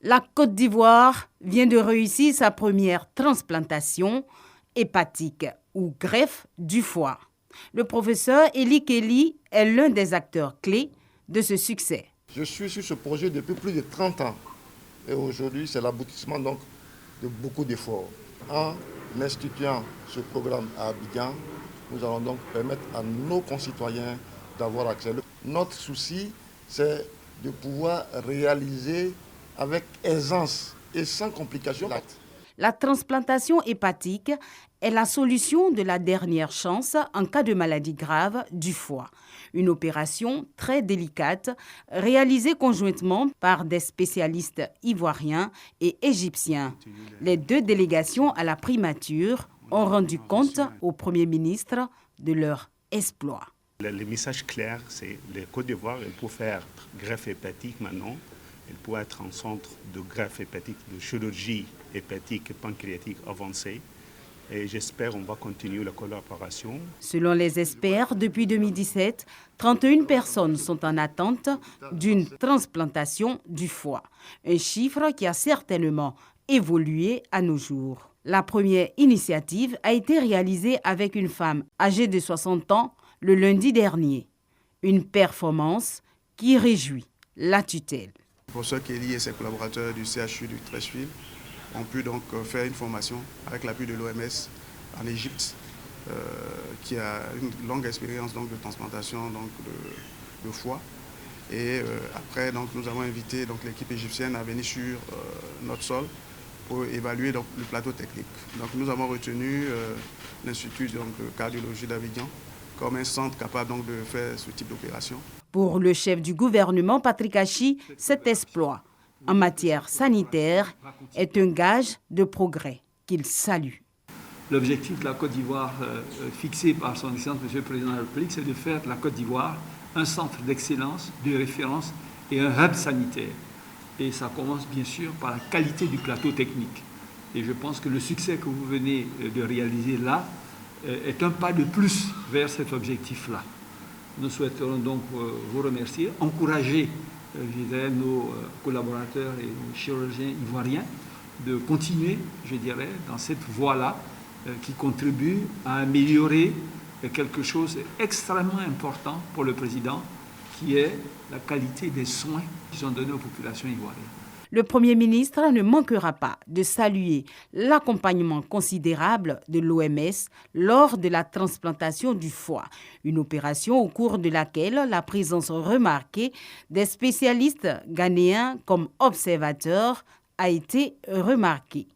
La Côte d'Ivoire vient de réussir sa première transplantation hépatique ou greffe du foie. Le professeur Eli Kelly est l'un des acteurs clés de ce succès. Je suis sur ce projet depuis plus de 30 ans et aujourd'hui c'est l'aboutissement donc de beaucoup d'efforts. En instituant ce programme à Abidjan, nous allons donc permettre à nos concitoyens d'avoir accès. Notre souci, c'est de pouvoir réaliser avec aisance et sans complication l'acte. La transplantation hépatique est la solution de la dernière chance en cas de maladie grave du foie. Une opération très délicate réalisée conjointement par des spécialistes ivoiriens et égyptiens. Les deux délégations à la primature ont rendu compte au Premier ministre de leur exploit. Le message clair, c'est que la Côte d'Ivoire, elle peut faire greffe hépatique maintenant. Elle peut être un centre de greffe hépatique, de chirurgie hépatique et pancréatique avancée. Et j'espère qu'on va continuer la collaboration. Selon les experts, depuis 2017, 31 personnes sont en attente d'une transplantation du foie. Un chiffre qui a certainement évolué à nos jours. La première initiative a été réalisée avec une femme âgée de 60 ans le lundi dernier. Une performance qui réjouit la tutelle. Le professeur Kelly et ses collaborateurs du CHU du Treichville ont pu donc faire une formation avec l'appui de l'OMS en Égypte, qui a une longue expérience donc, de transplantation donc, de foie. Et après, donc, nous avons invité donc, l'équipe égyptienne à venir sur notre sol pour évaluer donc, le plateau technique. Donc, nous avons retenu l'Institut de cardiologie d'Abidjan comme un centre capable donc, de faire ce type d'opération. Pour le chef du gouvernement, Patrick Achi, cet exploit en matière sanitaire est un gage de progrès qu'il salue. L'objectif de la Côte d'Ivoire fixé par son Excellence M. le Président de la République, c'est de faire de la Côte d'Ivoire un centre d'excellence, de référence et un hub sanitaire. Et ça commence bien sûr par la qualité du plateau technique. Et je pense que le succès que vous venez de réaliser là est un pas de plus vers cet objectif-là. Nous souhaiterons donc vous remercier, encourager nos collaborateurs et nos chirurgiens ivoiriens de continuer, je dirais, dans cette voie-là qui contribue à améliorer quelque chose d'extrêmement important pour le président, qui est la qualité des soins qui sont donnés aux populations ivoiriennes. Le Premier ministre ne manquera pas de saluer l'accompagnement considérable de l'OMS lors de la transplantation du foie, une opération au cours de laquelle la présence remarquée des spécialistes ghanéens comme observateurs a été remarquée.